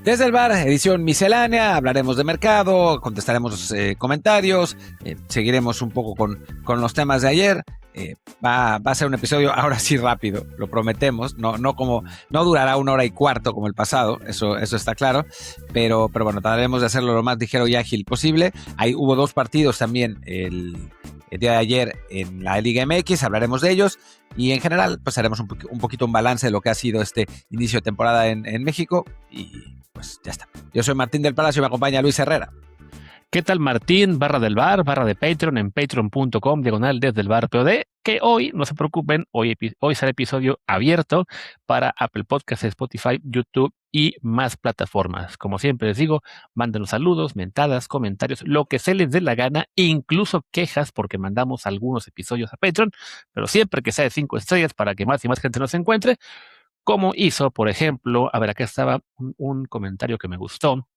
Desde el bar, edición miscelánea, hablaremos de mercado, contestaremos comentarios, seguiremos un poco con los temas de ayer. Va a ser un episodio ahora sí rápido, lo prometemos, no durará 1 hora y cuarto como el pasado, eso está claro, pero bueno, trataremos de hacerlo lo más ligero y ágil posible. Hubo 2 partidos también el día de ayer en la Liga MX, hablaremos de ellos y en general pues haremos un poquito un balance de lo que ha sido este inicio de temporada en México y pues ya está. Yo soy Martín del Palacio y me acompaña Luis Herrera. ¿Qué tal, Martín? Barra del bar, barra de Patreon en patreon.com, diagonal desde el bar POD, que hoy, no se preocupen, hoy será episodio abierto para Apple Podcasts, Spotify, YouTube y más plataformas. Como siempre les digo, mándenos saludos, mentadas, comentarios, lo que se les dé la gana, incluso quejas, porque mandamos algunos episodios a Patreon, pero siempre que sea de 5 estrellas para que más y más gente nos encuentre, como hizo, por ejemplo, a ver, acá estaba un comentario que me gustó,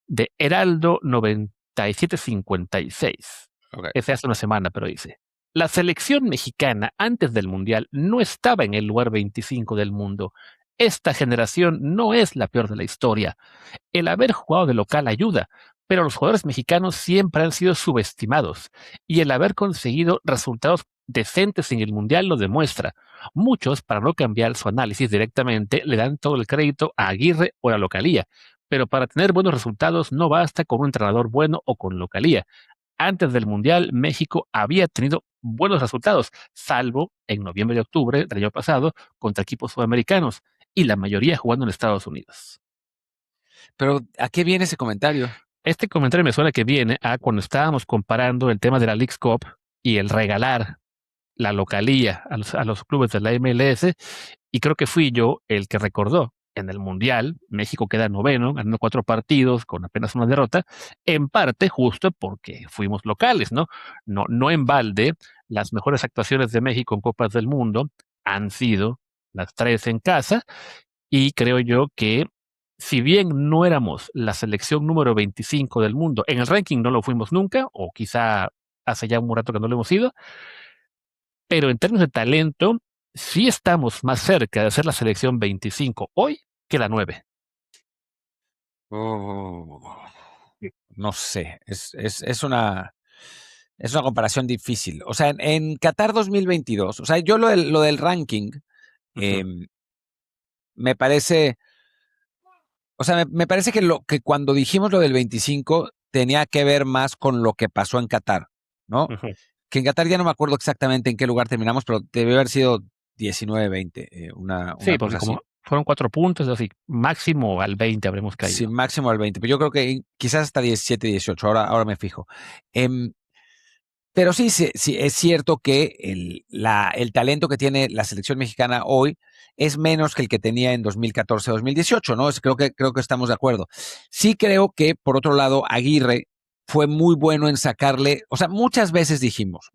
de Heraldo 9756. Okay. Ese hace una semana, pero dice: la selección mexicana antes del Mundial no estaba en el lugar 25 del mundo. Esta generación no es la peor de la historia. El haber jugado de local ayuda, pero los jugadores mexicanos siempre han sido subestimados y el haber conseguido resultados decentes en el Mundial lo demuestra. Muchos, para no cambiar su análisis directamente, le dan todo el crédito a Aguirre o a la localía, pero para tener buenos resultados no basta con un entrenador bueno o con localía. Antes del Mundial, México había tenido buenos resultados, salvo en noviembre y octubre del año pasado contra equipos sudamericanos, y la mayoría jugando en Estados Unidos. Pero, ¿a qué viene ese comentario? Este comentario me suena que viene a cuando estábamos comparando el tema de la Leagues Cup y el regalar la localía a los clubes de la MLS, y creo que fui yo el que recordó. En el Mundial, México queda noveno, ganando 4 partidos con apenas una derrota, en parte justo porque fuimos locales, ¿no? No en balde, las mejores actuaciones de México en Copas del Mundo han sido las 3 en casa, y creo yo que si bien no éramos la selección número 25 del mundo, en el ranking no lo fuimos nunca, o quizá hace ya un rato que no lo hemos sido, pero en términos de talento, sí estamos más cerca de ser la selección 25 hoy que la 9. No sé, es una comparación difícil. O sea, en Qatar 2022, o sea, yo lo del ranking, me parece, o sea, me parece que cuando dijimos lo del 25 tenía que ver más con lo que pasó en Qatar, ¿no? Que en Qatar ya no me acuerdo exactamente en qué lugar terminamos, pero debió haber sido 19-20, una Sí, porque cosa así. como fueron 4 puntos, así, máximo al 20 habremos caído. Sí, máximo al 20, pero yo creo que quizás hasta 17-18, ahora me fijo. Pero sí, es cierto que el talento que tiene la selección mexicana hoy es menos que el que tenía en 2014-2018, ¿no? Creo que estamos de acuerdo. Sí creo que, por otro lado, Aguirre fue muy bueno en sacarle, o sea, muchas veces dijimos,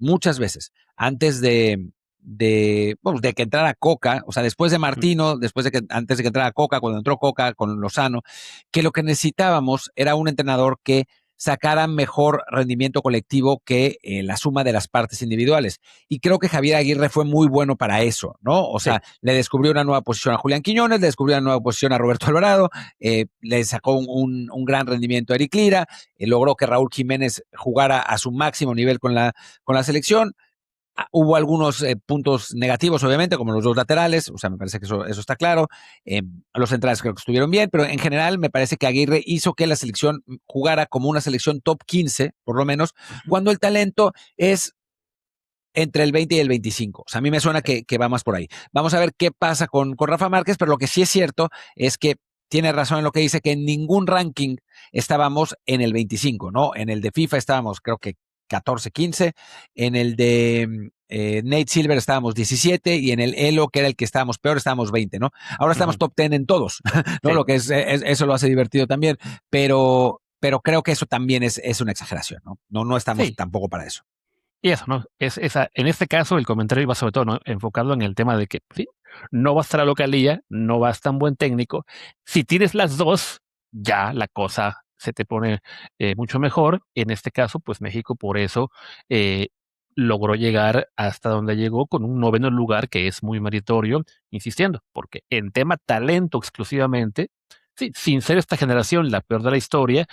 antes de que entrara Coca, o sea, después de Martino, antes de que entrara Coca, cuando entró Coca con Lozano, que lo que necesitábamos era un entrenador que sacara mejor rendimiento colectivo que la suma de las partes individuales. Y creo que Javier Aguirre fue muy bueno para eso, ¿no? O sea, le descubrió una nueva posición a Julián Quiñones, le descubrió una nueva posición a Roberto Alvarado, le sacó un gran rendimiento a Eric Lira, logró que Raúl Jiménez jugara a su máximo nivel con la selección. Hubo algunos puntos negativos, obviamente, como los 2 laterales, o sea, me parece que eso está claro. Los centrales creo que estuvieron bien, pero en general me parece que Aguirre hizo que la selección jugara como una selección top 15, por lo menos, cuando el talento es entre el 20 y el 25. O sea, a mí me suena que va más por ahí. Vamos a ver qué pasa con Rafa Márquez, pero lo que sí es cierto es que tiene razón en lo que dice, que en ningún ranking estábamos en el 25, ¿no? En el de FIFA estábamos, creo que 14, 15, en el de Nate Silver estábamos 17 y en el Elo, que era el que estábamos peor, estábamos 20, ¿no? Ahora estamos top 10 en todos, ¿no? Sí. Lo que eso lo hace divertido también, pero creo que eso también es una exageración, ¿no? No estamos tampoco para eso. Y eso, ¿no? En este caso, el comentario iba sobre todo, ¿no?, enfocado en el tema de que, sí, no basta la localía, no basta un buen técnico. Si tienes las dos, ya la cosa se te pone mucho mejor. En este caso, pues México por eso logró llegar hasta donde llegó con un 9º lugar que es muy meritorio, insistiendo, porque en tema talento exclusivamente, sí, sin ser esta generación la peor de la historia,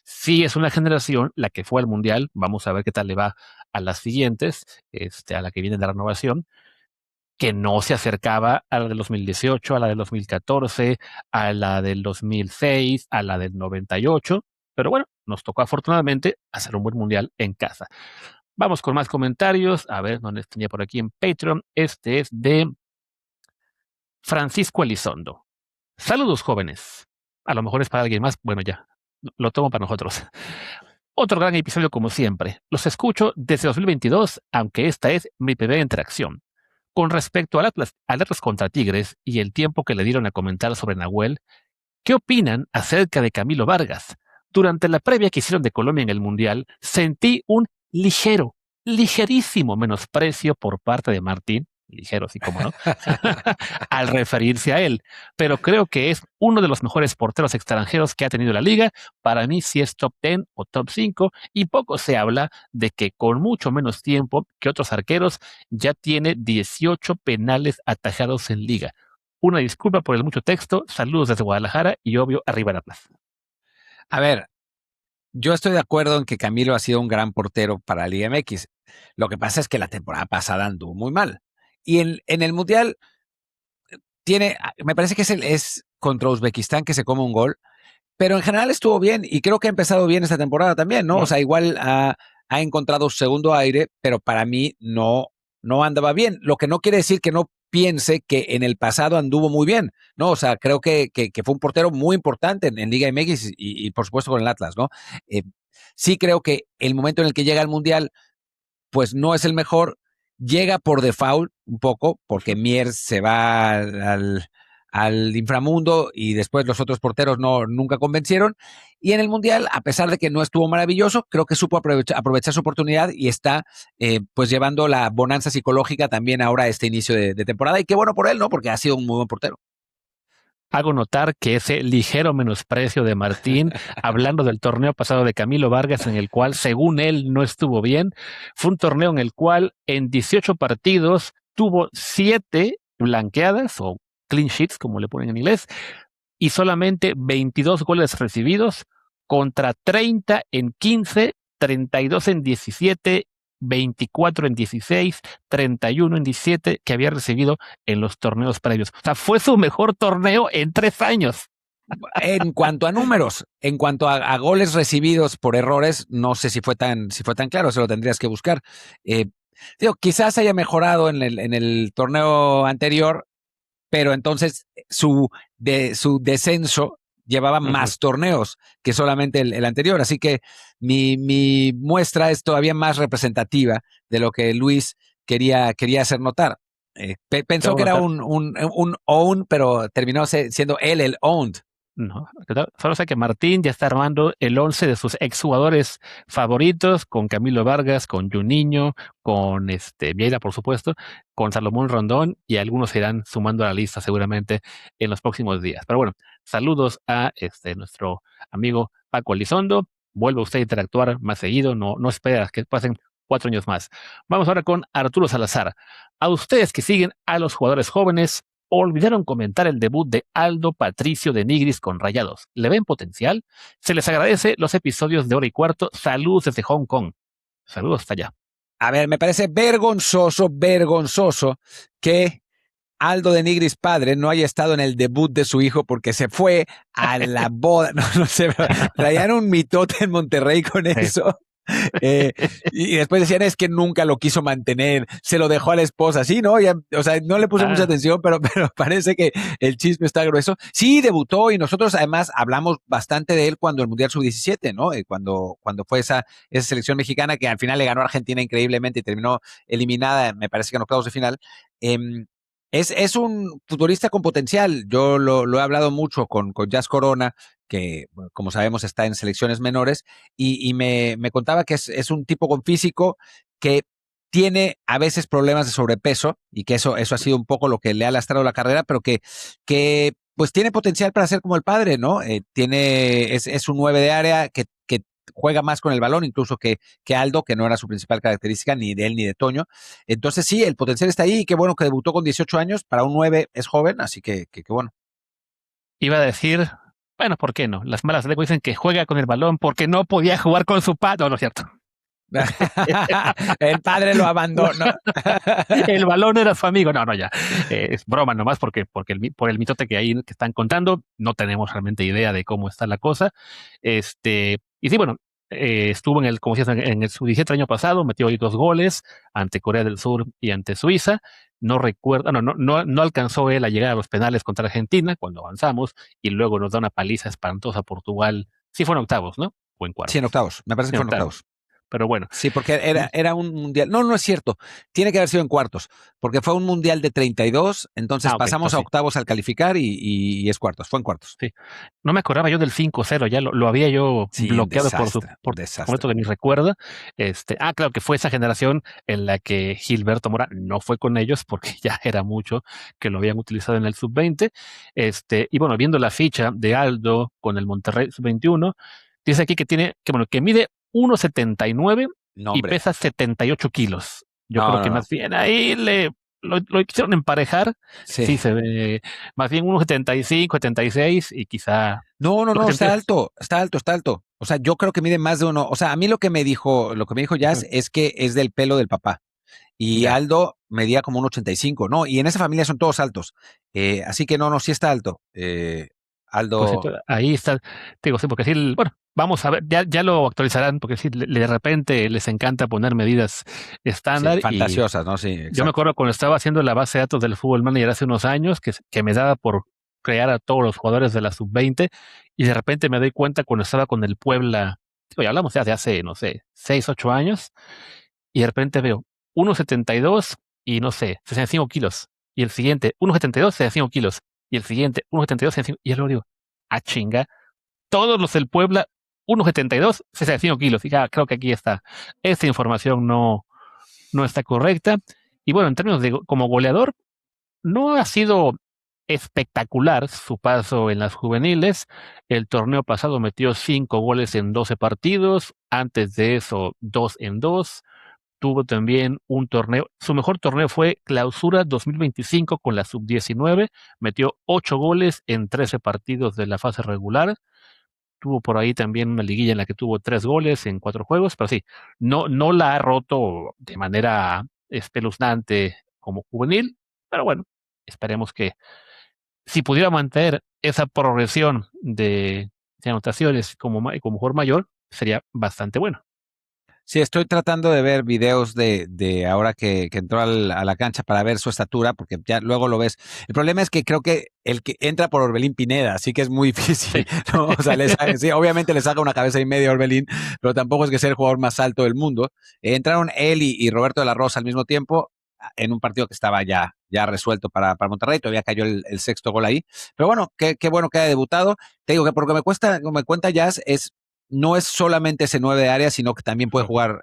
sí es una generación la que fue al Mundial. Vamos a ver qué tal le va a las siguientes, a la que viene de la renovación, que no se acercaba a la del 2018, a la del 2014, a la del 2006, a la del 98. Pero bueno, nos tocó afortunadamente hacer un buen Mundial en casa. Vamos con más comentarios. A ver, ¿dónde tenía por aquí en Patreon? Este es de Francisco Elizondo. Saludos, jóvenes. A lo mejor es para alguien más. Bueno, ya, lo tomo para nosotros. Otro gran episodio como siempre. Los escucho desde 2022, aunque esta es mi primera interacción. Con respecto al Atlas contra Tigres y el tiempo que le dieron a comentar sobre Nahuel, ¿qué opinan acerca de Camilo Vargas? Durante la previa que hicieron de Colombia en el Mundial, sentí un ligerísimo menosprecio por parte de Martín, ligero así como no, al referirse a él, pero creo que es uno de los mejores porteros extranjeros que ha tenido la liga. Para mí sí es top 10 o top 5 y poco se habla de que con mucho menos tiempo que otros arqueros ya tiene 18 penales atajados en liga. Una disculpa por el mucho texto, saludos desde Guadalajara y obvio arriba el Atlas. A ver, yo estoy de acuerdo en que Camilo ha sido un gran portero para la Liga MX. Lo que pasa es que la temporada pasada anduvo muy mal. Y en el Mundial me parece que es contra Uzbekistán que se come un gol, pero en general estuvo bien y creo que ha empezado bien esta temporada también, ¿no? O sea, igual ha encontrado su segundo aire, pero para mí no andaba bien. Lo que no quiere decir que no piense que en el pasado anduvo muy bien, ¿no? O sea, creo que fue un portero muy importante en Liga MX y por supuesto con el Atlas, ¿no? Eh, sí creo que el momento en el que llega al Mundial, pues no es el mejor. Llega por default un poco, porque Mier se va al inframundo y después los otros porteros nunca convencieron. Y en el Mundial, a pesar de que no estuvo maravilloso, creo que supo aprovechar su oportunidad y está pues llevando la bonanza psicológica también ahora a este inicio de temporada. Y qué bueno por él, ¿no? Porque ha sido un muy buen portero. Hago notar que ese ligero menosprecio de Martín, hablando del torneo pasado de Camilo Vargas, en el cual, según él, no estuvo bien, fue un torneo en el cual en 18 partidos tuvo 7 blanqueadas o clean sheets, como le ponen en inglés, y solamente 22 goles recibidos contra 30 en 15, 32 en 17, 24 en 16, 31 en 17 que había recibido en los torneos previos. O sea, fue su mejor torneo en 3 años. En cuanto a números, en cuanto a goles recibidos por errores, no sé si fue tan claro, se lo tendrías que buscar. Digo, quizás haya mejorado en el torneo anterior, pero entonces su descenso llevaba más torneos que solamente el anterior. Así que mi muestra es todavía más representativa de lo que Luis quería hacer notar. Pensó que era un own, pero terminó siendo él el owned. No, solo sé que Martín ya está armando el 11 de sus exjugadores favoritos, con Camilo Vargas, con Juninho, con Vieira, por supuesto, con Salomón Rondón, y algunos se irán sumando a la lista seguramente en los próximos días. Pero bueno, saludos a nuestro amigo Paco Elizondo. Vuelve usted a interactuar más seguido, no espera que pasen 4 años más. Vamos ahora con Arturo Salazar. A ustedes que siguen a los jugadores jóvenes, olvidaron comentar el debut de Aldo Patricio de Nigris con Rayados. ¿Le ven potencial? Se les agradece los episodios de hora y cuarto. Saludos desde Hong Kong. Saludos hasta allá. A ver, me parece vergonzoso que Aldo de Nigris padre no haya estado en el debut de su hijo porque se fue a la boda. No sé, traían un mitote en Monterrey con eso. Y después decían, es que nunca lo quiso mantener, se lo dejó a la esposa. Sí, ¿no? Ya, o sea, no le puse mucha atención, pero parece que el chisme está grueso. Sí, debutó y nosotros además hablamos bastante de él cuando el Mundial Sub-17, ¿no? Cuando fue esa selección mexicana que al final le ganó a Argentina increíblemente y terminó eliminada, me parece que en octavos de final. Es un futbolista con potencial. Yo lo he hablado mucho con Jazz Corona, que como sabemos está en selecciones menores, y me contaba que es un tipo con físico que tiene a veces problemas de sobrepeso y que eso ha sido un poco lo que le ha lastrado la carrera, pero que pues tiene potencial para ser como el padre, ¿no? Es un 9 de área que juega más con el balón incluso que Aldo, que no era su principal característica ni de él ni de Toño. Entonces sí, el potencial está ahí y qué bueno que debutó con 18 años, para un 9 es joven, así que bueno. Iba a decir, bueno, ¿por qué no? Las malas lenguas dicen que juega con el balón porque no podía jugar con su padre. No, no es cierto. El padre lo abandonó. El balón era su amigo. No, no, ya. Es broma nomás por el mitote que ahí que están contando, no tenemos realmente idea de cómo está la cosa. Y sí, bueno, estuvo como decías, en el sub-17 año pasado, metió ahí 2 goles ante Corea del Sur y ante Suiza. No recuerdo, no alcanzó él a llegar a los penales contra Argentina cuando avanzamos y luego nos da una paliza espantosa a Portugal. Sí, fueron octavos, ¿no? O en Sí, en cuartos. octavos. Me parece que En fue en octavos. octavos. Pero bueno. Sí, porque era un mundial. No, no es cierto. Tiene que haber sido en cuartos, porque fue un mundial de 32, entonces Ok, pasamos a entonces sí. octavos al calificar y es cuartos. Fue en cuartos. Sí. No me acordaba yo del 5-0, ya lo había yo Sí, un bloqueado desastre, un por desastre. completo de mi recuerdo. Claro que fue esa generación en la que Gilberto Mora no fue con ellos porque ya era mucho que lo habían utilizado en el sub-20. Y bueno, viendo la ficha de Aldo con el Monterrey sub-21, dice aquí que mide 1,79 No, y hombre. pesa 78 kilos. Yo creo No, no, que no. más bien ahí lo quisieron emparejar. Sí. Sí, se ve más bien 1,75, 76 y quizá No, no, uno no, está setenta y tres. alto, está alto, está alto. O sea, yo creo que mide más de uno. O sea, a mí lo que me dijo Jazz Ujú. es que es del pelo del papá. Y Ya, Aldo medía como un 85, ¿no? Y en esa familia son todos altos. Así que no, no, sí está alto. pues sí, Aldo, ahí está, te digo, sí, porque sí, bueno, vamos a ver, ya lo actualizarán, porque sí, de repente les encanta poner medidas sí, estándar y fantasiosas, ¿no? Sí, yo me exacto. acuerdo cuando estaba haciendo la base de datos del Fútbol Manager hace unos años, que me daba por crear a todos los jugadores de la sub-20 y de repente me doy cuenta cuando estaba con el Puebla, digo, ya hablamos ya de hace, no sé, 6 8 años, y de repente veo 1,72 y no sé, 65 kilos. Y el siguiente, 1,72, 65 kilos. Y el siguiente, 1,72, 65. Y yo luego digo, chinga, todos los del Puebla, 1,72, 65 kilos. Y ya creo que aquí está. Esta información no está correcta. Y bueno, en términos de como goleador, no ha sido espectacular su paso en las juveniles. El torneo pasado metió 5 goles en 12 partidos. Antes de eso, 2 en 2. Tuvo también un torneo, su mejor torneo fue Clausura 2025 con la sub-19, metió 8 goles en 13 partidos de la fase regular. Tuvo por ahí también una liguilla en la que tuvo 3 goles en 4 juegos, pero sí, no la ha roto de manera espeluznante como juvenil, pero bueno, esperemos que si pudiera mantener esa progresión de anotaciones como jugador mayor, sería bastante bueno. Sí, estoy tratando de ver videos de ahora que entró a la cancha para ver su estatura, porque ya luego lo ves. El problema es que creo que el que entra por Orbelín Pineda, así que es muy difícil, Sí. ¿no? O sea, sí, obviamente le saca una cabeza y media a Orbelín, pero tampoco es que sea el jugador más alto del mundo. Entraron él y Roberto de la Rosa al mismo tiempo en un partido que estaba ya resuelto para Monterrey, todavía cayó el sexto gol ahí. Pero bueno, qué bueno que haya debutado. Te digo que por lo que me cuenta Jazz no es solamente ese 9 de área, sino que también puede jugar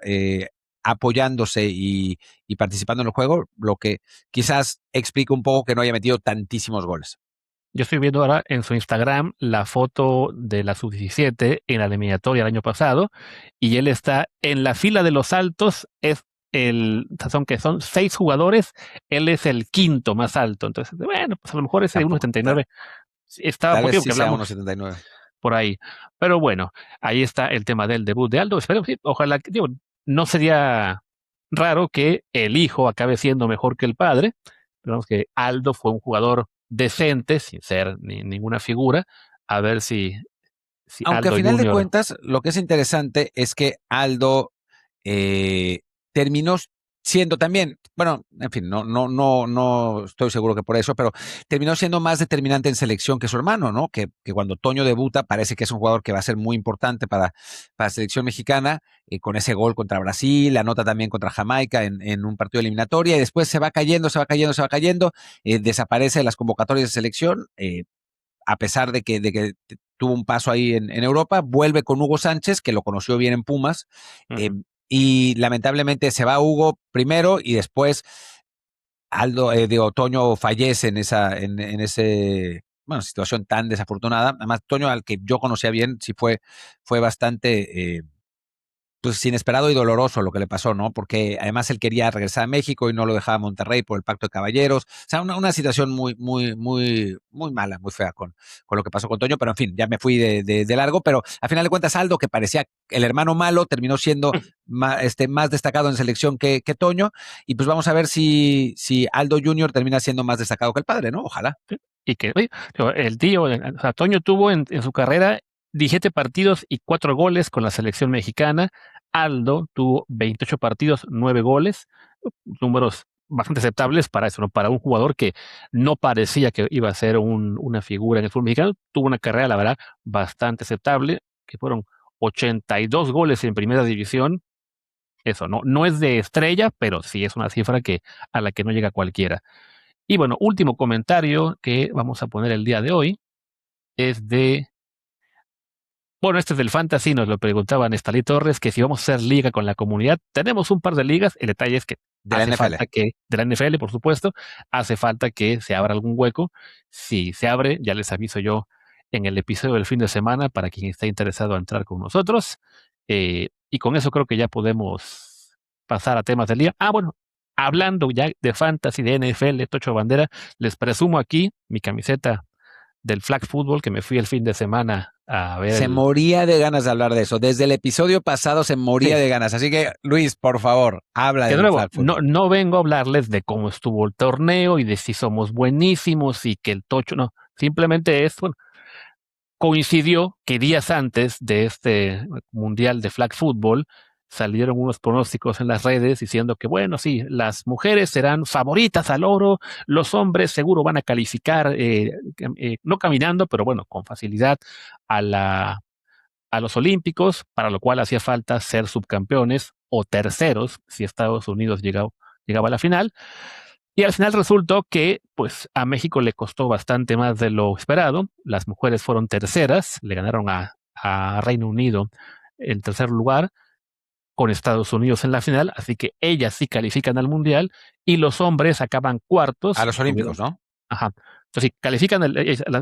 apoyándose y participando en el juego, lo que quizás explica un poco que no haya metido tantísimos goles. Yo estoy viendo ahora en su Instagram la foto de la sub-17 en la eliminatoria del año pasado y él está en la fila de los altos, son 6 jugadores, él es el quinto más alto. Entonces, bueno, pues a lo mejor ese de Tampoco, 1,79 estaba tal por vez tiempo sí que sea hablamos 1,79. por ahí. Pero bueno, ahí está el tema del debut de Aldo. Espero, sí, ojalá, digo, no sería raro que el hijo acabe siendo mejor que el padre. Digamos que Aldo fue un jugador decente, sin ser ninguna figura. A ver si Aunque a Aldo final de Junior. cuentas, lo que es interesante es que Aldo eh, terminó siendo también, bueno, en fin, no estoy seguro que por eso, pero terminó siendo más determinante en selección que su hermano, ¿no? Que cuando Toño debuta parece que es un jugador que va a ser muy importante para la selección mexicana, con ese gol contra Brasil, anota también contra Jamaica en un partido de eliminatoria, y después se va cayendo, se va cayendo, se va cayendo, desaparece de las convocatorias de selección, a pesar de que tuvo un paso ahí en Europa, vuelve con Hugo Sánchez, que lo conoció bien en Pumas, eh, Ujú. y lamentablemente se va Hugo primero y después Aldo, Toño fallece en ese, bueno, situación tan desafortunada. Además, Toño, al que yo conocía bien, sí fue bastante pues inesperado y doloroso lo que le pasó, ¿no? Porque además él quería regresar a México y no lo dejaba Monterrey por el pacto de caballeros. O sea, una situación muy mala, muy fea con lo que pasó con Toño, pero en fin, ya me fui de largo, pero a final de cuentas Aldo, que parecía el hermano malo, terminó siendo más destacado en selección que Toño, y pues vamos a ver si Aldo Junior termina siendo más destacado que el padre, ¿no? Ojalá. Y que oye, el tío, o sea, Toño tuvo en su carrera 17 partidos y 4 goles con la selección mexicana. Aldo tuvo 28 partidos, 9 goles, números bastante aceptables para eso, ¿no? Para un jugador que no parecía que iba a ser una figura en el fútbol mexicano. Tuvo una carrera, la verdad, bastante aceptable, que fueron 82 goles en primera división. Eso no es de estrella, pero sí es una cifra a la que no llega cualquiera. Y bueno, último comentario que vamos a poner el día de hoy es bueno, este es del Fantasy, nos lo preguntaba Nestalí Torres, que si vamos a hacer liga con la comunidad. Tenemos un par de ligas, el detalle es que De la NFL. de la NFL, por supuesto, hace falta que se abra algún hueco. Si se abre, ya les aviso yo en el episodio del fin de semana para quien esté interesado a entrar con nosotros. Y con eso creo que ya podemos pasar a temas del día. Bueno, hablando ya de Fantasy, de NFL, Tocho Bandera, les presumo aquí mi camiseta del flag football que me fui el fin de semana a ver. Se moría de ganas de hablar de eso. Desde el episodio pasado se moría de ganas. Así que, Luis, por favor, habla Que de del nuevo, flag football. no vengo a hablarles de cómo estuvo el torneo y de si somos buenísimos y que el Tocho, no. Simplemente bueno, coincidió que días antes de este Mundial de Flag Football salieron unos pronósticos en las redes diciendo que, bueno, sí, las mujeres serán favoritas al oro, los hombres seguro van a calificar, no caminando, pero bueno, con facilidad a los Olímpicos, para lo cual hacía falta ser subcampeones o terceros si Estados Unidos llegaba a la final. Y al final resultó que pues a México le costó bastante más de lo esperado. Las mujeres fueron terceras, le ganaron a Reino Unido en tercer lugar, con Estados Unidos en la final, así que ellas sí califican al Mundial y los hombres acaban cuartos. A los Olímpicos, ¿no? Ajá. Entonces, si califican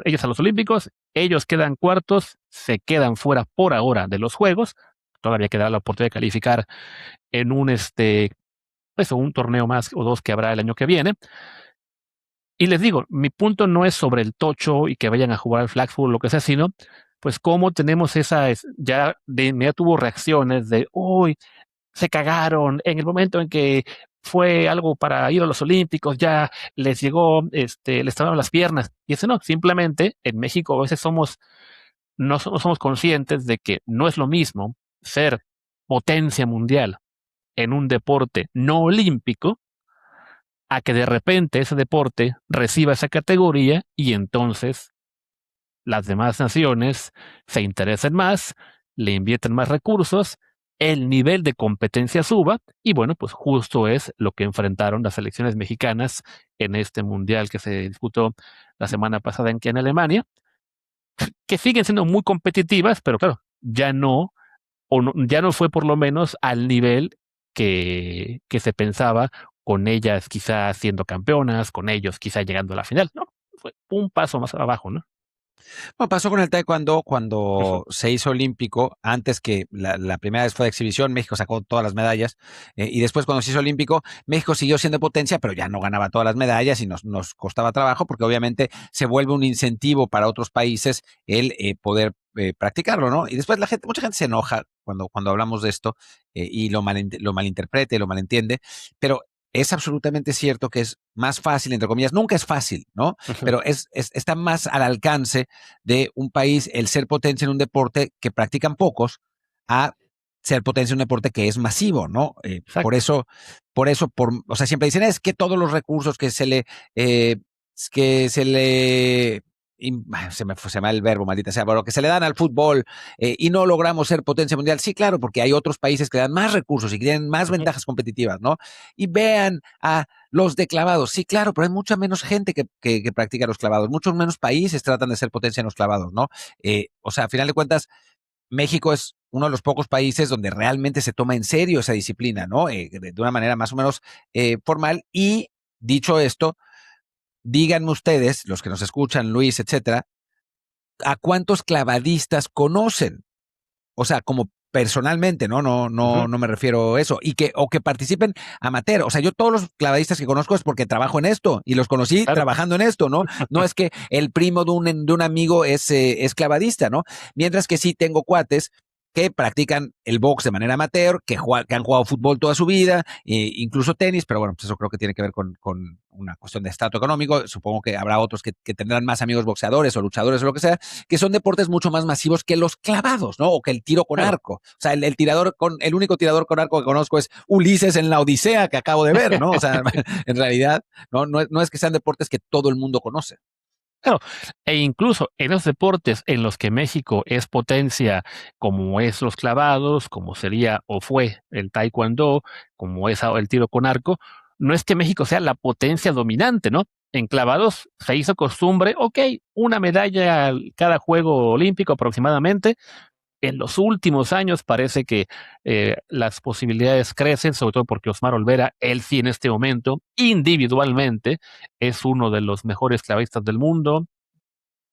ellos a los Olímpicos, ellos quedan cuartos, se quedan fuera por ahora de los Juegos. Todavía queda la oportunidad de calificar en un torneo más o dos que habrá el año que viene. Y les digo, mi punto no es sobre el tocho y que vayan a jugar al flag football o lo que sea, sino pues cómo tenemos ya de inmediato hubo reacciones de, uy, se cagaron en el momento en que fue algo para ir a los Olímpicos, ya les llegó, les estaban las piernas. Y eso no, simplemente en México a veces no somos conscientes de que no es lo mismo ser potencia mundial en un deporte no olímpico a que de repente ese deporte reciba esa categoría y entonces las demás naciones se interesen más, le invierten más recursos, el nivel de competencia suba y bueno, pues justo es lo que enfrentaron las selecciones mexicanas en este mundial que se disputó la semana pasada aquí en Alemania, que siguen siendo muy competitivas, pero claro, ya no fue por lo menos al nivel que se pensaba, con ellas quizás siendo campeonas, con ellos quizás llegando a la final, ¿no? Fue un paso más abajo, ¿no? Bueno, pasó con el taekwondo cuando se hizo olímpico, antes que la primera vez fue de exhibición, México sacó todas las medallas, y después cuando se hizo olímpico, México siguió siendo potencia, pero ya no ganaba todas las medallas y nos costaba trabajo, porque obviamente se vuelve un incentivo para otros países el poder practicarlo, ¿no? Y después mucha gente se enoja cuando hablamos de esto, y lo malinterpreta y lo malentiende, pero es absolutamente cierto que es más fácil, entre comillas, nunca es fácil, ¿no? Pero está más al alcance de un país el ser potencia en un deporte que practican pocos a ser potencia en un deporte que es masivo, ¿no? O sea, siempre dicen, es que todos los recursos que se le se me va el verbo, maldita sea, pero que se le dan al fútbol, y no logramos ser potencia mundial. Sí, claro, porque hay otros países que dan más recursos y que tienen más ventajas competitivas, ¿no? Y vean a los de clavados. Sí, claro, pero hay mucha menos gente que practica los clavados. Muchos menos países tratan de ser potencia en los clavados, ¿no? O sea, a final de cuentas, México es uno de los pocos países donde realmente se toma en serio esa disciplina, ¿no? De una manera más o menos formal. Y dicho esto, díganme ustedes, los que nos escuchan, Luis, etcétera, ¿a cuántos clavadistas conocen? O sea, como personalmente, ¿no? No, Ujú. no, no me refiero a eso. O que participen amateur. O sea, yo todos los clavadistas que conozco es porque trabajo en esto y los conocí Claro. trabajando en esto, ¿no? No es que el primo de un amigo es clavadista, ¿no? Mientras que sí tengo cuates que practican el box de manera amateur, que han jugado fútbol toda su vida, incluso tenis, pero bueno, pues eso creo que tiene que ver con una cuestión de estatus económico. Supongo que habrá otros que tendrán más amigos boxeadores o luchadores o lo que sea, que son deportes mucho más masivos que los clavados, ¿no? O que el tiro con Claro. arco. O sea, el único tirador con arco que conozco es Ulises en la Odisea que acabo de ver, ¿no? O sea, en realidad, no es que sean deportes que todo el mundo conoce. Claro, e incluso en los deportes en los que México es potencia, como es los clavados, como sería o fue el taekwondo, como es el tiro con arco, no es que México sea la potencia dominante, ¿no? En clavados se hizo costumbre, ok, una medalla cada juego olímpico aproximadamente. En los últimos años parece que las posibilidades crecen, sobre todo porque Osmar Olvera, él sí en este momento, individualmente, es uno de los mejores clavistas del mundo,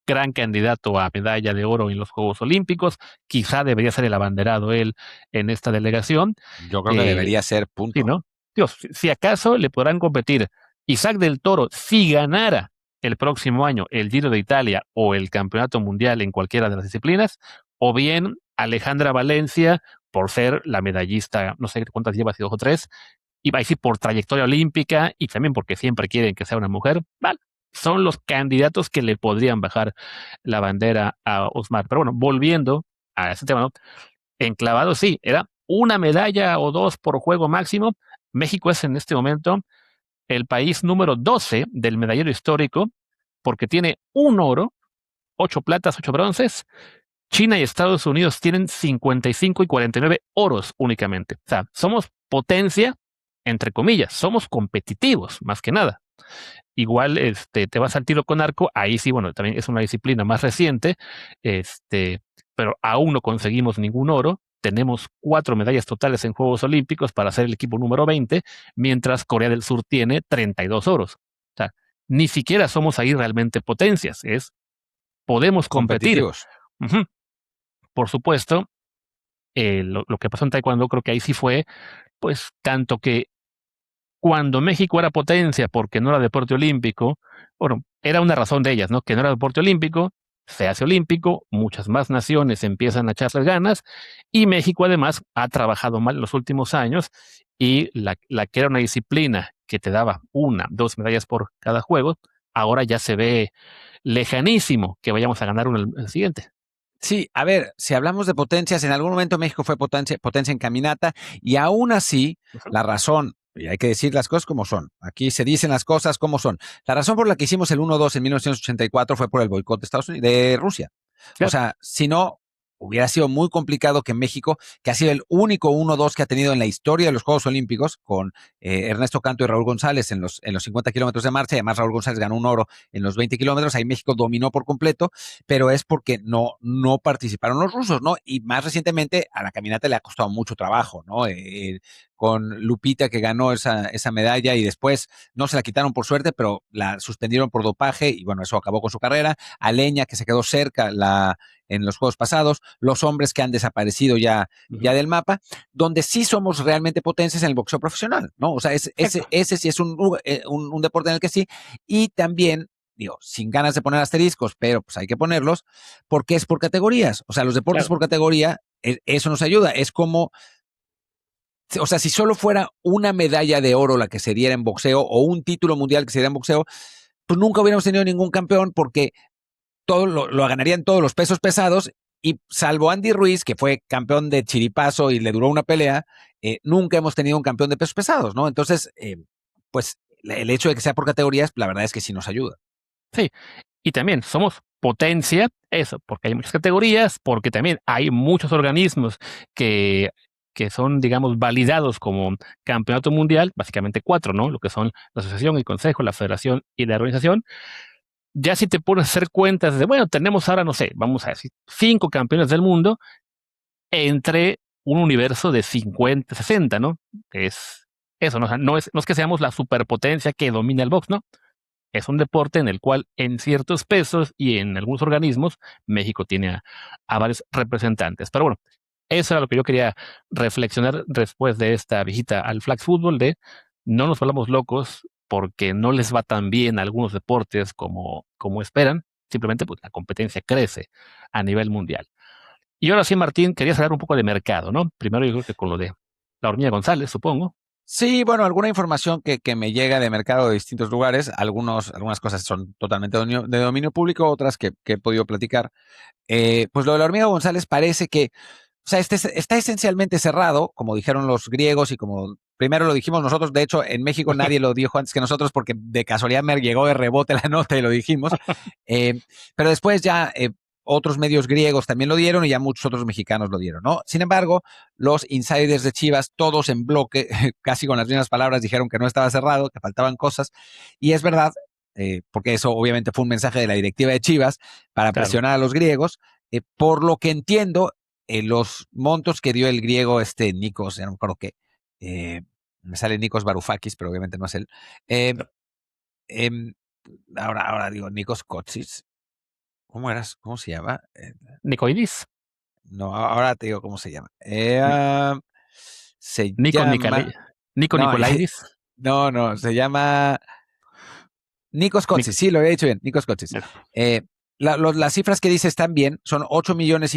gran candidato a medalla de oro en los Juegos Olímpicos, quizá debería ser el abanderado él en esta delegación. Yo creo que Eh, debería ser sí, punto. ¿no? Dios, si acaso le podrán competir Isaac del Toro, si ganara el próximo año el Giro de Italia o el Campeonato Mundial en cualquiera de las disciplinas, o bien Alejandra Valencia, por ser la medallista, no sé cuántas lleva, si dos o tres, y va a decir por trayectoria olímpica y también porque siempre quieren que sea una mujer, vale, son los candidatos que le podrían bajar la bandera a Osmar. Pero bueno, volviendo a ese tema, ¿no? En clavado sí, era una medalla o dos por juego máximo. México es en este momento el país número 12 del medallero histórico porque tiene un oro, 8 platas, 8 bronces. China y Estados Unidos tienen 55 y 49 oros únicamente. O sea, somos potencia, entre comillas, somos competitivos, más que nada. Igual, te vas al tiro con arco, ahí sí, bueno, también es una disciplina más reciente, pero aún no conseguimos ningún oro. Tenemos 4 medallas totales en Juegos Olímpicos para ser el equipo número 20, mientras Corea del Sur tiene 32 oros. O sea, ni siquiera somos ahí realmente potencias, podemos competir. Competitivos. Ujú. Por supuesto, lo que pasó en Taekwondo creo que ahí sí fue, pues, tanto que cuando México era potencia porque no era deporte olímpico, bueno, era una razón de ellas, ¿no? Que no era deporte olímpico, se hace olímpico, muchas más naciones empiezan a echarse ganas y México además ha trabajado mal en los últimos años y la que era una disciplina que te daba 1, 2 medallas por cada juego, ahora ya se ve lejanísimo que vayamos a ganar el siguiente. Sí, a ver, si hablamos de potencias, en algún momento México fue potencia en caminata y aún así Ujú. la razón, y hay que decir las cosas como son, aquí se dicen las cosas como son, la razón por la que hicimos el 1-2 en 1984 fue por el boicot de Estados Unidos, de Rusia. O Claro. sea, si no, hubiera sido muy complicado que México, que ha sido el único 1-2 que ha tenido en la historia de los Juegos Olímpicos, con Ernesto Canto y Raúl González en los 50 kilómetros de marcha, y además Raúl González ganó un oro en los 20 kilómetros, ahí México dominó por completo, pero es porque no participaron los rusos, ¿no? Y más recientemente a la caminata le ha costado mucho trabajo, ¿no? Con Lupita que ganó esa medalla y después no se la quitaron por suerte, pero la suspendieron por dopaje y bueno, eso acabó con su carrera. A Leña que se quedó cerca en los juegos pasados, los hombres que han desaparecido Ujú. ya del mapa, donde sí somos realmente potencias en el boxeo profesional, ¿no? O sea, Exacto. ese sí es un deporte en el que sí, y también digo, sin ganas de poner asteriscos, pero pues hay que ponerlos, porque es por categorías. O sea, los deportes Claro. por categoría, eso nos ayuda. Es como, o sea, si solo fuera una medalla de oro la que se diera en boxeo o un título mundial que se diera en boxeo, pues nunca hubiéramos tenido ningún campeón porque todo lo ganarían todos los pesos pesados y salvo Andy Ruiz, que fue campeón de chiripazo y le duró una pelea, nunca hemos tenido un campeón de pesos pesados, ¿no? Entonces, pues el hecho de que sea por categorías, la verdad es que sí nos ayuda. Sí. Y también somos potencia, eso, porque hay muchas categorías, porque también hay muchos organismos que, que son, digamos, validados como campeonato mundial, básicamente cuatro, ¿no? Lo que son la asociación, el consejo, la federación y la organización. Ya si te pones a hacer cuentas de, bueno, tenemos ahora, no sé, vamos a decir, 5 campeones del mundo entre un universo de 50, 60, ¿no? Es eso, ¿no? O sea, no es que seamos la superpotencia que domina el box, ¿no? Es un deporte en el cual en ciertos pesos y en algunos organismos México tiene a varios representantes. Pero bueno, Eso era lo que yo quería reflexionar después de esta visita al flag football, de no nos volvamos locos porque no les va tan bien a algunos deportes como esperan, simplemente pues la competencia crece a nivel mundial. Y ahora sí, Martín, quería hablar un poco de mercado, ¿no? Primero yo creo que con lo de la hormiga González, supongo. Sí, bueno, alguna información que me llega de mercado de distintos lugares, algunas cosas son totalmente de dominio público, otras que he podido platicar. Pues lo de la hormiga González parece que, o sea, está esencialmente cerrado, como dijeron los griegos y como primero lo dijimos nosotros. De hecho, en México nadie lo dijo antes que nosotros porque de casualidad me llegó de rebote la nota y lo dijimos. Eh, pero después ya otros medios griegos también lo dieron y ya muchos otros mexicanos lo dieron, ¿no? Sin embargo, los insiders de Chivas, todos en bloque, casi con las mismas palabras, dijeron que no estaba cerrado, que faltaban cosas. Y es verdad, porque eso obviamente fue un mensaje de la directiva de Chivas para Claro. presionar a los griegos. Por lo que entiendo, los montos que dio el griego Nikos, ya no me acuerdo qué, me sale Nikos Varoufakis, pero obviamente no es él. Eh, em, ahora digo Nikos Kotsis. ¿Cómo eras? ¿Cómo se llama? Nicoidis, No, ahora te digo cómo se llama. Se Nico llama. Nico No, Nicolaidis. no, se llama Nikos Nic- Kotsis, sí, lo había dicho bien, Nikos Kotsis. Eh, las cifras que dice están bien, son 8,5 millones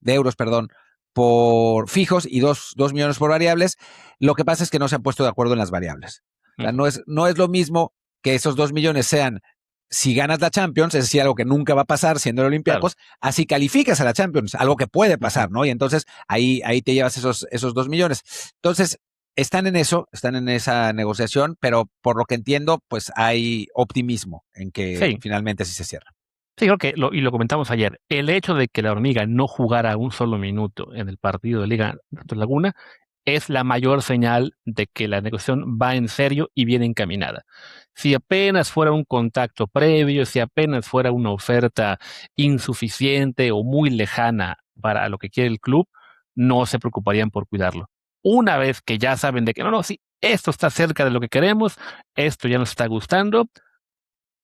de euros, perdón, por fijos y 2 millones por variables. Lo que pasa es que no se han puesto de acuerdo en las variables. O sea, no es lo mismo que esos 2 millones sean si ganas la Champions, es decir, algo que nunca va a pasar siendo el Claro. Olympiacos, así calificas a la Champions, algo que puede Ujú. pasar, ¿no? Y entonces ahí te llevas esos 2 millones. Entonces, están en esa negociación, pero por lo que entiendo, pues hay optimismo en que Sí, finalmente sí se cierra. sí, creo que lo comentamos ayer. El hecho de que la hormiga no jugara un solo minuto en el partido de Liga de Laguna es la mayor señal de que la negociación va en serio y bien encaminada. Si apenas fuera un contacto previo, si apenas fuera una oferta insuficiente o muy lejana para lo que quiere el club, no se preocuparían por cuidarlo. Una vez que ya saben de que no, sí, esto está cerca de lo que queremos, esto ya nos está gustando,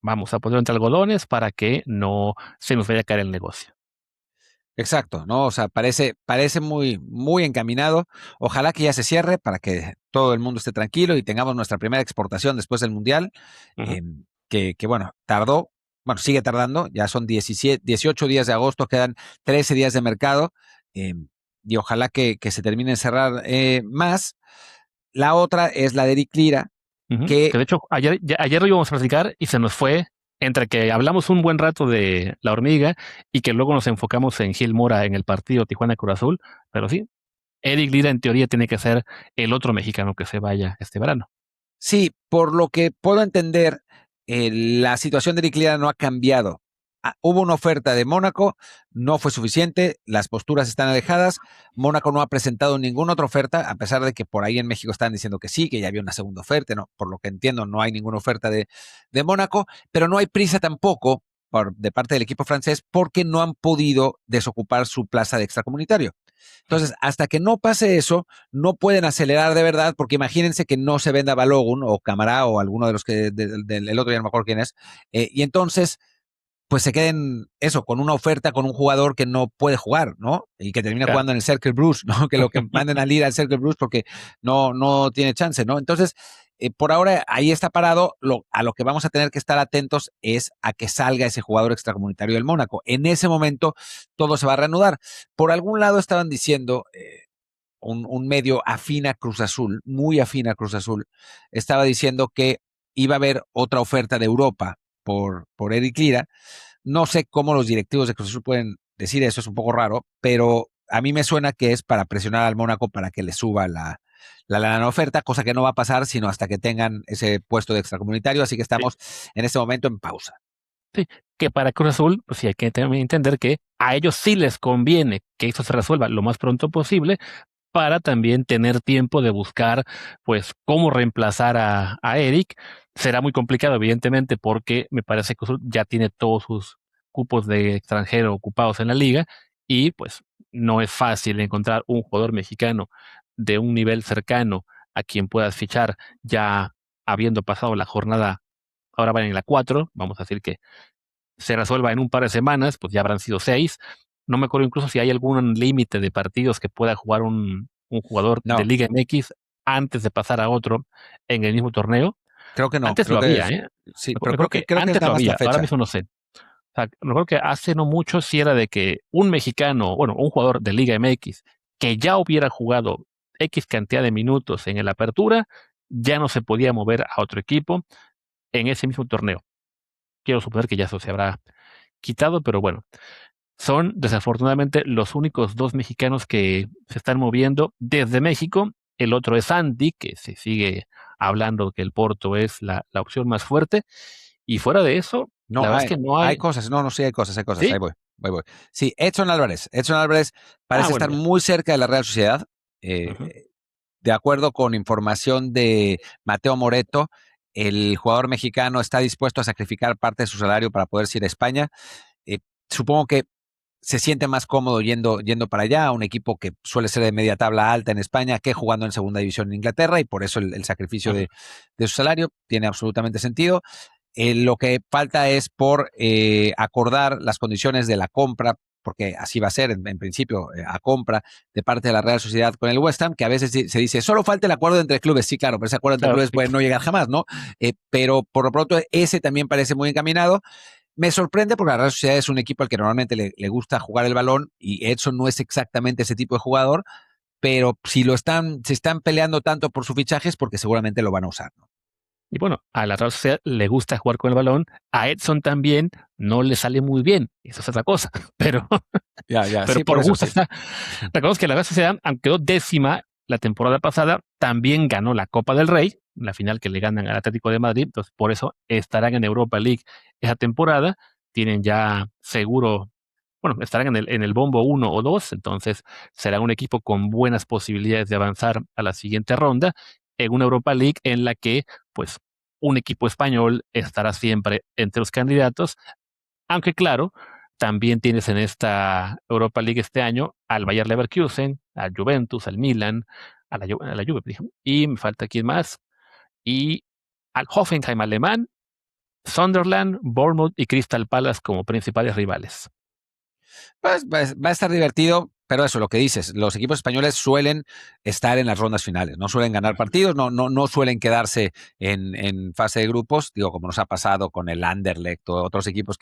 vamos a poner entre algodones para que no se nos vaya a caer el negocio. Exacto, ¿no? O sea, parece muy, muy encaminado. Ojalá que ya se cierre para que todo el mundo esté tranquilo y tengamos nuestra primera exportación después del Mundial, Ujú. que bueno, tardó, bueno, sigue tardando, ya son 18 días de agosto, quedan 13 días de mercado, eh, y ojalá que se termine de cerrar más. La otra es la de Eric Lira, Ujú. que Que de hecho, ayer lo íbamos a platicar y se nos fue entre que hablamos un buen rato de la hormiga y que luego nos enfocamos en Gil Mora en el partido Tijuana Cruz Azul. Pero sí, Eric Lira en teoría tiene que ser el otro mexicano que se vaya este verano. sí, por lo que puedo entender, la situación de Eric Lira no ha cambiado. Hubo una oferta de Mónaco, no fue suficiente, las posturas están alejadas. Mónaco no ha presentado ninguna otra oferta, a pesar de que por ahí en México están diciendo que sí, que ya había una segunda oferta. No, por lo que entiendo, no hay ninguna oferta de Mónaco, pero no hay prisa tampoco de parte del equipo francés porque no han podido desocupar su plaza de extracomunitario. Entonces, hasta que no pase eso, no pueden acelerar de verdad, porque imagínense que no se venda Balogun o Camará o alguno de los que del otro, ya no me acuerdo quién es, y entonces pues se queden eso, con una oferta, con un jugador que no puede jugar, ¿no? Y que termina Claro. jugando en el Cercle Bruges, ¿no? Que lo que manden a ir al Cercle Bruges porque no tiene chance, ¿no? Entonces, por ahora ahí está parado. A lo que vamos a tener que estar atentos es a que salga ese jugador extracomunitario del Mónaco. En ese momento todo se va a reanudar. Por algún lado estaban diciendo, un medio afín a Cruz Azul, muy afín a Cruz Azul, estaba diciendo que iba a haber otra oferta de Europa por Eric Lira. No sé cómo los directivos de Cruz Azul pueden decir eso, es un poco raro, pero a mí me suena que es para presionar al Mónaco para que le suba la oferta, cosa que no va a pasar sino hasta que tengan ese puesto de extracomunitario, así que Sí. estamos en este momento en pausa. Sí, que para Cruz Azul, pues sí hay que también entender que a ellos sí les conviene que esto se resuelva lo más pronto posible para también tener tiempo de buscar, pues, cómo reemplazar a Eric. Será muy complicado, evidentemente, porque me parece que Cruz Azul ya tiene todos sus cupos de extranjero ocupados en la liga y pues no es fácil encontrar un jugador mexicano de un nivel cercano a quien puedas fichar ya habiendo pasado la jornada. Ahora van en la 4, vamos a decir que se resuelva en un par de semanas, pues ya habrán sido 6. No me acuerdo incluso si hay algún límite de partidos que pueda jugar un jugador de No, Liga MX antes de pasar a otro en el mismo torneo. creo que no, Antes creo lo que había, ¿eh? sí, Me pero acuerdo que creo que es antes nada lo más la había, ahora fecha. mismo no sé. O sea, me acuerdo que hace no mucho sí era de que un mexicano, bueno, un jugador de Liga MX que ya hubiera jugado X cantidad de minutos en el Apertura, ya no se podía mover a otro equipo en ese mismo torneo. Quiero suponer que ya eso se habrá quitado, pero bueno, son desafortunadamente los únicos dos mexicanos que se están moviendo desde México. El otro es Andy, que se sigue hablando que el Porto es la opción más fuerte. Y fuera de eso, la No, verdad es que no hay hay. cosas, no, sí hay cosas, ¿Sí? ahí voy, voy, voy. Sí, Edson Álvarez Ah, parece bueno, estar ya. muy cerca de la Real Sociedad. Ujú. De acuerdo con información de Mateo Moreto, el jugador mexicano está dispuesto a sacrificar parte de su salario para poder ir a España. Eh, Supongo que se siente más cómodo yendo para allá, a un equipo que suele ser de media tabla alta en España que jugando en segunda división en Inglaterra, y por eso el sacrificio Ujú. de su salario tiene absolutamente sentido. Lo que falta es por acordar las condiciones de la compra, porque así va a ser en principio, a compra de parte de la Real Sociedad con el West Ham, que a veces se dice, solo falta el acuerdo entre clubes. Sí, claro, pero ese acuerdo entre Claro, clubes sí. puede no llegar jamás, ¿no? Pero por lo pronto ese también parece muy encaminado. Me sorprende porque la Real Sociedad es un equipo al que normalmente le gusta jugar el balón, y Edson no es exactamente ese tipo de jugador, pero si se están peleando tanto por su fichaje es porque seguramente lo van a usar, ¿no? Y bueno, a la Real Sociedad le gusta jugar con el balón, a Edson también no le sale muy bien, eso es otra cosa, pero, Ya, pero sí, por por eso, gusto sí. está. Recordemos que la Real Sociedad, aunque quedó décima la temporada pasada, también ganó la Copa del Rey, la final que le ganan al Atlético de Madrid, entonces por eso estarán en Europa League esa temporada, tienen ya seguro, bueno, estarán en el bombo 1 o 2, entonces será un equipo con buenas posibilidades de avanzar a la siguiente ronda en una Europa League en la que, pues, un equipo español estará siempre entre los candidatos, aunque claro, también tienes en esta Europa League este año al Bayer Leverkusen, al Juventus, al Milan, a la Juve, por ejemplo, y me falta quién más, y al Hoffenheim alemán, Sunderland, Bournemouth y Crystal Palace como principales rivales. Pues va a estar divertido, pero eso, lo que dices, los equipos españoles suelen estar en las rondas finales, no suelen ganar partidos, no suelen quedarse en fase de grupos, digo, como nos ha pasado con el Anderlecht o otros equipos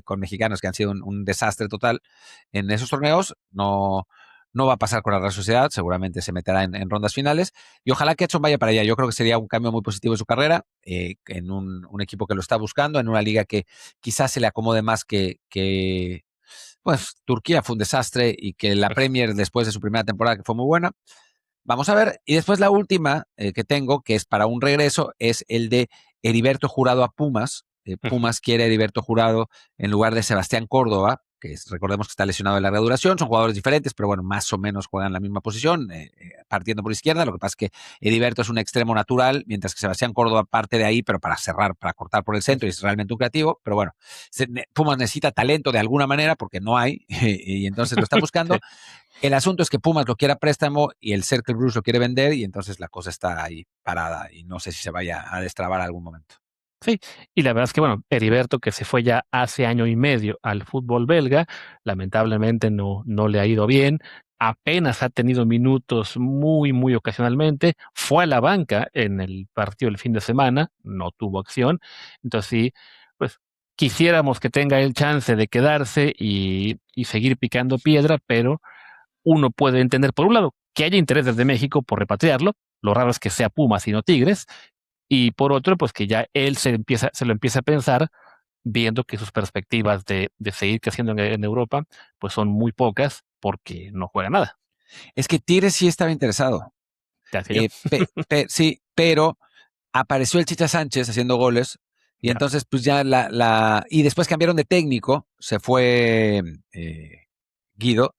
con mexicanos que han sido un desastre total en esos torneos. No va a pasar con la Real Sociedad, seguramente se meterá en rondas finales, y ojalá que Edson vaya para allá. Yo creo que sería un cambio muy positivo en su carrera, en un equipo que lo está buscando, en una liga que quizás se le acomode más que pues Turquía fue un desastre, y que la Premier, después de su primera temporada, que fue muy buena. Vamos a ver. Y después la última que tengo, que es para un regreso, es el de Heriberto Jurado a Pumas. Pumas quiere a Heriberto Jurado en lugar de Sebastián Córdoba, recordemos que está lesionado de larga duración. Son jugadores diferentes, pero bueno, más o menos juegan la misma posición, partiendo por izquierda. Lo que pasa es que Heriberto es un extremo natural, mientras que Sebastián Córdoba parte de ahí, pero para cerrar, para cortar por el centro, y es realmente un creativo. Pero bueno, Pumas necesita talento de alguna manera porque no hay, y entonces lo está buscando. Sí. El asunto es que Pumas lo quiere a préstamo y el Cercle Bruges lo quiere vender, y entonces la cosa está ahí parada y no sé si se vaya a destrabar algún momento. Sí, y la verdad es que, bueno, Heriberto, que se fue ya hace año y medio al fútbol belga, lamentablemente no le ha ido bien, apenas ha tenido minutos muy, muy ocasionalmente, fue a la banca en el partido del fin de semana, no tuvo acción, entonces sí, pues quisiéramos que tenga el chance de quedarse y seguir picando piedra, pero uno puede entender, por un lado, que haya interés desde México por repatriarlo, lo raro es que sea Pumas y no Tigres, y por otro, pues que ya él se lo empieza a pensar, viendo que sus perspectivas de seguir creciendo en Europa, pues son muy pocas porque no juega nada. Es que Tigres sí estaba interesado. Te decía yo. Sí, pero apareció el Chicha Sánchez haciendo goles, y Ya. entonces pues ya y después cambiaron de técnico, se fue Guido,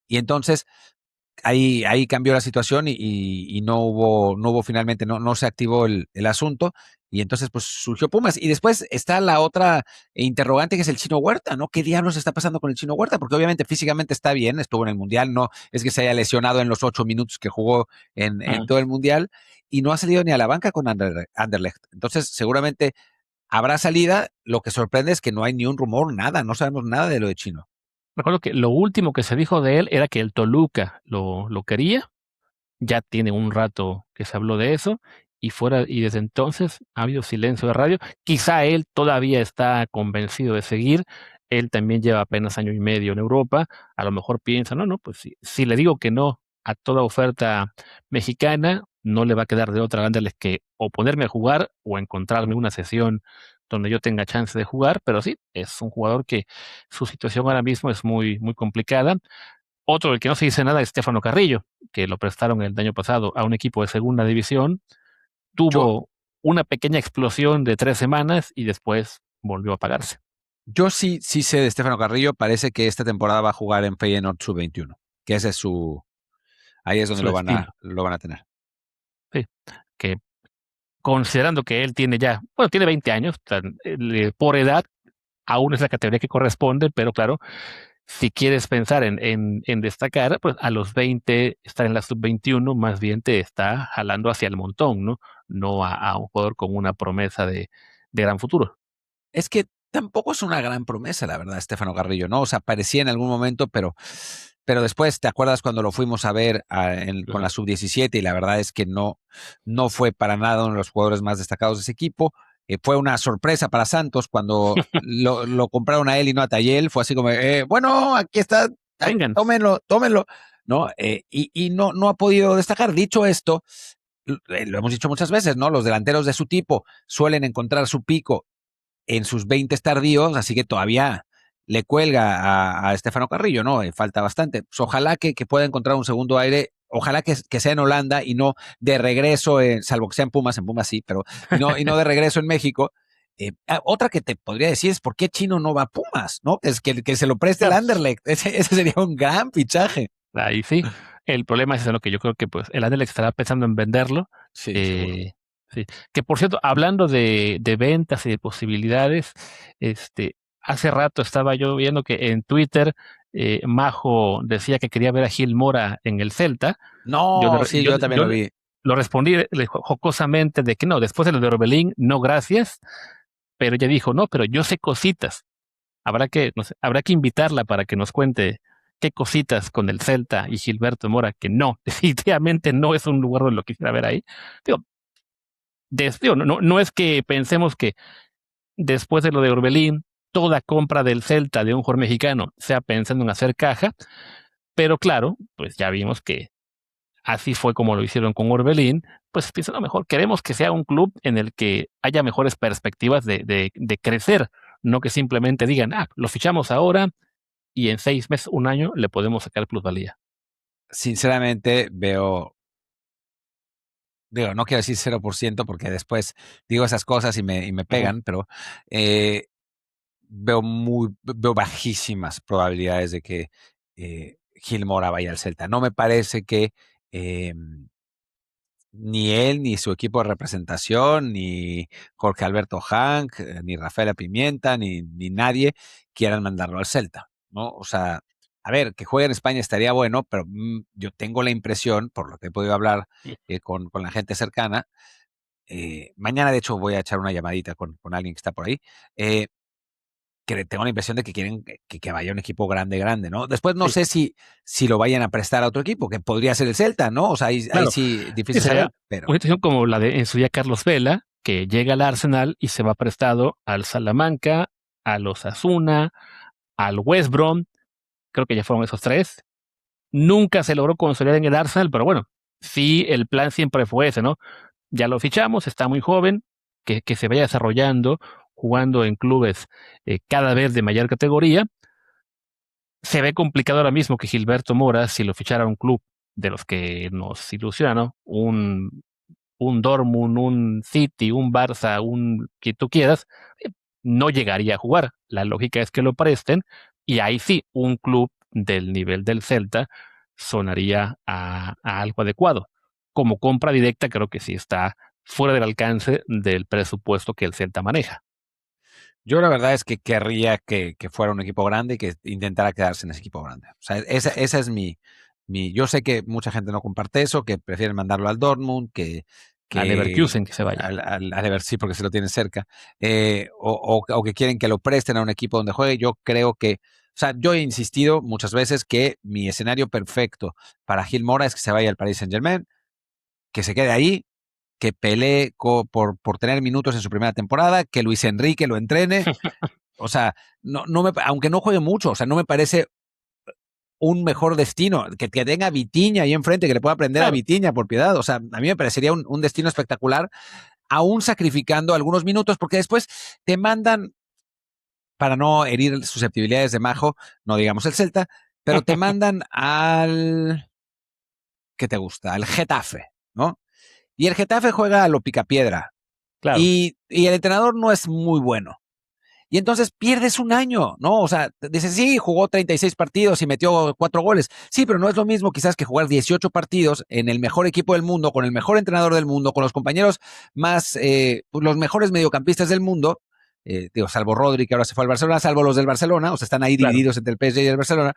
y entonces ahí cambió la situación, y no hubo finalmente, no se activó el asunto, y entonces pues surgió Pumas. Y después está la otra interrogante, que es el Chino Huerta, ¿no? ¿Qué diablos está pasando con el Chino Huerta? Porque obviamente físicamente está bien, estuvo en el Mundial, no es que se haya lesionado en los 8 minutos que jugó en Ujú. todo el Mundial, y no ha salido ni a la banca con Anderlecht. Entonces seguramente habrá salida. Lo que sorprende es que no hay ni un rumor, nada, no sabemos nada de lo de Chino. recuerdo que lo último que se dijo de él era que el Toluca lo quería. Ya tiene un rato que se habló de eso y desde entonces ha habido silencio de radio. Quizá él todavía está convencido de seguir. Él también lleva apenas año y medio en Europa. A lo mejor piensa, no, pues si le digo que no a toda oferta mexicana, no le va a quedar de otra Anderlecht que o ponerme a jugar o encontrarme una sesión donde yo tenga chance de jugar, pero sí, es un jugador que su situación ahora mismo es muy, muy complicada. Otro del que no se dice nada es Stefano Carrillo, que lo prestaron el año pasado a un equipo de segunda división. Yo, Tuvo una pequeña explosión de 3 semanas y después volvió a apagarse. yo sí sé de Estefano Carrillo, parece que esta temporada va a jugar en Feyenoord Sub-21, que ese es ahí es donde Su destino. lo van a tener. Sí, que considerando que él tiene ya, bueno, tiene 20 años, por edad, aún es la categoría que corresponde, pero claro, si quieres pensar en destacar, pues a los 20 estar en la sub-21 más bien te está jalando hacia el montón, ¿no? No a un jugador con una promesa de gran futuro. Es que tampoco es una gran promesa, la verdad, Estefano Carrillo, ¿no? O sea, parecía en algún momento, pero después, ¿te acuerdas cuando lo fuimos a ver con la Claro. sub-17? Y la verdad es que no fue para nada uno de los jugadores más destacados de ese equipo. Fue una sorpresa para Santos cuando lo compraron a él y no a Tayel. Fue así como, bueno, aquí está, ay, Vengan. tómenlo, ¿no? Y no ha podido destacar. Dicho esto, lo hemos dicho muchas veces, ¿no? Los delanteros de su tipo suelen encontrar su pico en sus 20 tardíos, así que todavía le cuelga a Estefano Carrillo, ¿no? Falta bastante. Pues ojalá que pueda encontrar un segundo aire, ojalá que sea en Holanda y no de regreso, salvo que sea en Pumas sí, pero y no de regreso en México. Otra que te podría decir es por qué Chino no va a Pumas, ¿no? Es que se lo preste el Claro, Anderlecht. Ese sería un gran fichaje. ahí sí. El problema es lo que yo creo que pues el Anderlecht estará pensando en venderlo. Sí, seguro. eh, sí. Que por cierto, hablando de ventas y de posibilidades, hace rato estaba yo viendo que en Twitter Majo decía que quería ver a Gil Mora en el Celta. Yo, No, le- sí, yo, yo también yo lo le- vi. lo respondí jocosamente de que no, después de lo de Orbelín, no gracias, pero ella dijo, no, pero yo sé cositas. No sé, habrá que invitarla para que nos cuente qué cositas con el Celta y Gilberto Mora, que no, definitivamente no es un lugar donde lo quisiera ver ahí. Digo, no es que pensemos que después de lo de Orbelín, toda compra del Celta de un jugador mexicano sea pensando en hacer caja, pero claro, pues ya vimos que así fue como lo hicieron con Orbelín, pues piensan, no, mejor queremos que sea un club en el que haya mejores perspectivas de crecer, no que simplemente digan, lo fichamos ahora y en 6 meses, un año, le podemos sacar plusvalía. Sinceramente, digo, no quiero decir 0% porque después digo esas cosas y me Ujú. pegan, pero eh, veo bajísimas probabilidades de que Gil Mora vaya al Celta. No me parece que eh, ni él, ni su equipo de representación, ni Jorge Alberto Hank, ni Rafaela Pimienta, ni nadie quieran mandarlo al Celta, ¿no? O sea, a ver, que juegue en España estaría bueno, pero yo tengo la impresión, por lo que he podido hablar con la gente cercana, mañana de hecho voy a echar una llamadita con alguien que está por ahí, que tengo la impresión de que quieren que vaya un equipo grande, ¿no? Después no Sí, sé si lo vayan a prestar a otro equipo, que podría ser el Celta, ¿no? O sea, ahí claro. sí, Sí, difícil sería saber, pero una situación como la de en su día Carlos Vela, que llega al Arsenal y se va prestado al Salamanca, al Osasuna, al West Brom, creo que ya fueron esos tres. Nunca se logró consolidar en el Arsenal, pero bueno, sí, el plan siempre fue ese, ¿no? Ya lo fichamos, está muy joven, que se vaya desarrollando, jugando en clubes cada vez de mayor categoría. Se ve complicado ahora mismo que Gilberto Mora, si lo fichara a un club de los que nos ilusiona, ¿no? Un Dortmund, un City, un Barça, un que tú quieras, no llegaría a jugar. La lógica es que lo presten y ahí sí, un club del nivel del Celta sonaría a algo adecuado. Como compra directa, creo que sí está fuera del alcance del presupuesto que el Celta maneja. yo la verdad es que querría que fuera un equipo grande y que intentara quedarse en ese equipo grande. O sea, esa es yo sé que mucha gente no comparte eso, que prefieren mandarlo al Dortmund, A que Leverkusen que se vaya. al Eversi porque se lo tienen cerca, o que quieren que lo presten a un equipo donde juegue. Yo creo que sea, yo he insistido muchas veces que mi escenario perfecto para Gil Mora es que se vaya al Paris Saint-Germain, que se quede ahí, que pelee por tener minutos en su primera temporada, que Luis Enrique lo entrene. O sea, aunque no juegue mucho, o sea, no me parece un mejor destino, que tenga a Vitinha ahí enfrente, que le pueda aprender a Vitinha por piedad. O sea, a mí me parecería un destino espectacular, aún sacrificando algunos minutos, porque después te mandan, para no herir susceptibilidades de Majo, no digamos el Celta, pero te mandan al... ¿Qué te gusta? Al Getafe, ¿no? Y el Getafe juega a lo picapiedra. Claro. Y el entrenador no es muy bueno. Y entonces pierdes un año, ¿no? O sea, dices, sí, jugó 36 partidos y metió 4 goles. Sí, pero no es lo mismo quizás que jugar 18 partidos en el mejor equipo del mundo, con el mejor entrenador del mundo, con los compañeros más, los mejores mediocampistas del mundo, digo, salvo Rodri, que ahora se fue al Barcelona, salvo los del Barcelona, o sea, están ahí divididos entre el PSG y el Barcelona,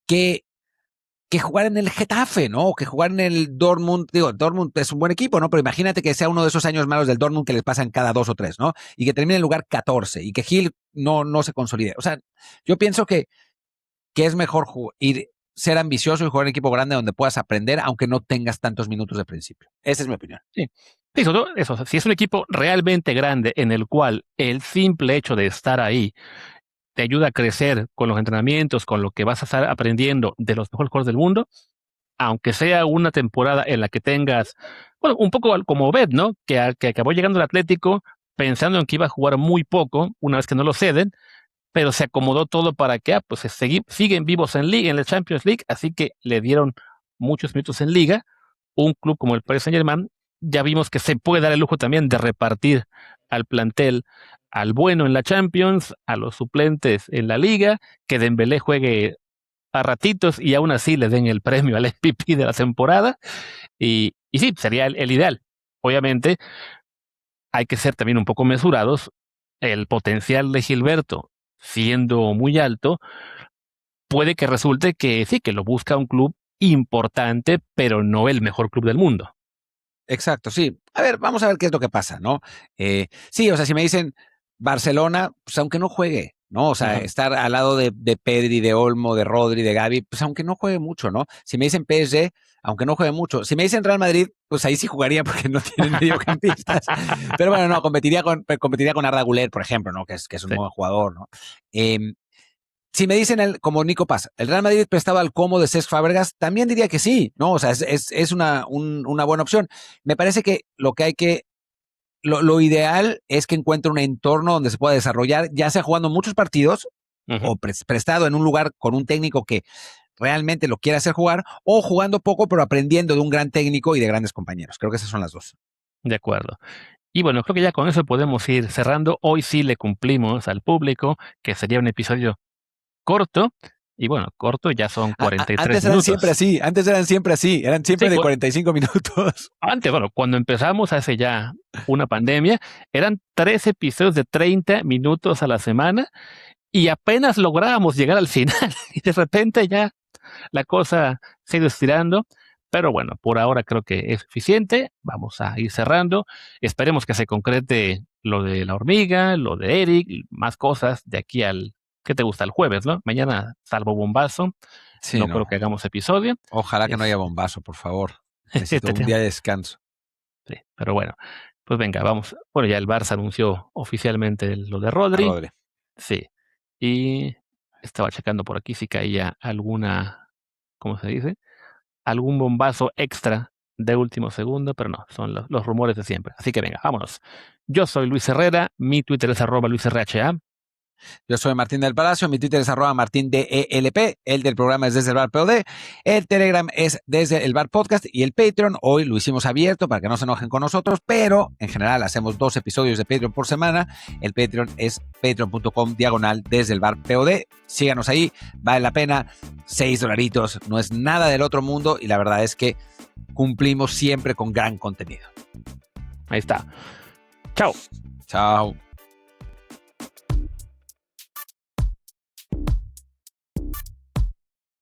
que jugar en el Getafe, ¿no? O que jugar en el Dortmund. Digo, Dortmund es un buen equipo, ¿no? Pero imagínate que sea uno de esos años malos del Dortmund que les pasan cada 2 o 3, ¿no? Y que termine en el lugar 14 y que Gil no se consolide. O sea, yo pienso que es mejor ser ambicioso y jugar en un equipo grande donde puedas aprender, aunque no tengas tantos minutos de principio. Esa es mi opinión. Sí. Eso, si es un equipo realmente grande en el cual el simple hecho de estar ahí te ayuda a crecer con los entrenamientos, con lo que vas a estar aprendiendo de los mejores jugadores del mundo, aunque sea una temporada en la que tengas, bueno, un poco como Obed, ¿no? Que acabó llegando al Atlético pensando en que iba a jugar muy poco una vez que no lo ceden, pero se acomodó todo para que pues siguen vivos en la Champions League, así que le dieron muchos minutos en Liga. Un club como el Paris Saint-Germain, ya vimos que se puede dar el lujo también de repartir al plantel, al bueno en la Champions, a los suplentes en la Liga, que Dembélé juegue a ratitos y aún así le den el premio al MVP de la temporada. Y sí, sería el ideal. Obviamente, hay que ser también un poco mesurados. El potencial de Gilberto, siendo muy alto, puede que resulte que sí, que lo busca un club importante, pero no el mejor club del mundo. Exacto, sí. A ver, vamos a ver qué es lo que pasa, ¿no? Sí, o sea, si me dicen Barcelona, pues aunque no juegue, ¿no? O sea, estar al lado de Pedri, de Olmo, de Rodri, de Gavi, pues aunque no juegue mucho, ¿no? Si me dicen PSG, aunque no juegue mucho. Si me dicen Real Madrid, pues ahí sí jugaría porque no tienen mediocampistas. Pero bueno, no, competiría con Arda Güler, por ejemplo, ¿no? Que es un buen jugador, ¿no? Si me dicen, como Nico Paz, el Real Madrid prestaba al Como de Cesc Fábregas, también diría que sí, ¿no? O sea, es una buena opción. Me parece que lo ideal es que encuentre un entorno donde se pueda desarrollar, ya sea jugando muchos partidos o prestado en un lugar con un técnico que realmente lo quiera hacer jugar, o jugando poco pero aprendiendo de un gran técnico y de grandes compañeros. Creo que esas son las dos. De acuerdo. Y bueno, creo que ya con eso podemos ir cerrando. Hoy sí le cumplimos al público que sería un episodio corto. Y bueno, corto ya son 43 antes minutos. Antes eran siempre así, eran siempre de 45 minutos. Antes, bueno, cuando empezamos hace ya una pandemia, eran 3 episodios de 30 minutos a la semana y apenas lográbamos llegar al final. Y de repente ya la cosa se ha ido estirando. Pero bueno, por ahora creo que es suficiente. Vamos a ir cerrando. Esperemos que se concrete lo de la hormiga, lo de Eric, más cosas de aquí al... ¿Qué te gusta? El jueves, ¿no? Mañana, salvo bombazo, sí, no creo que hagamos episodio. Ojalá que no haya bombazo, por favor. Necesito un día de descanso. Sí, pero bueno, pues venga, vamos. Bueno, ya el Barça anunció oficialmente lo de Rodri. Sí. Y estaba checando por aquí si caía alguna, ¿cómo se dice? Algún bombazo extra de último segundo, pero no, son los rumores de siempre. Así que venga, vámonos. Yo soy Luis Herrera, mi Twitter es @LuisRHA. Yo soy Martín del Palacio, mi Twitter es @MartinDelp, el del programa es desde el bar POD, el Telegram es desde el bar podcast y el Patreon, hoy lo hicimos abierto para que no se enojen con nosotros, pero en general hacemos 2 episodios de Patreon por semana. El Patreon es patreon.com/desde el bar POD. Síganos ahí, vale la pena, $6, no es nada del otro mundo y la verdad es que cumplimos siempre con gran contenido. Ahí está. Chao. Chao.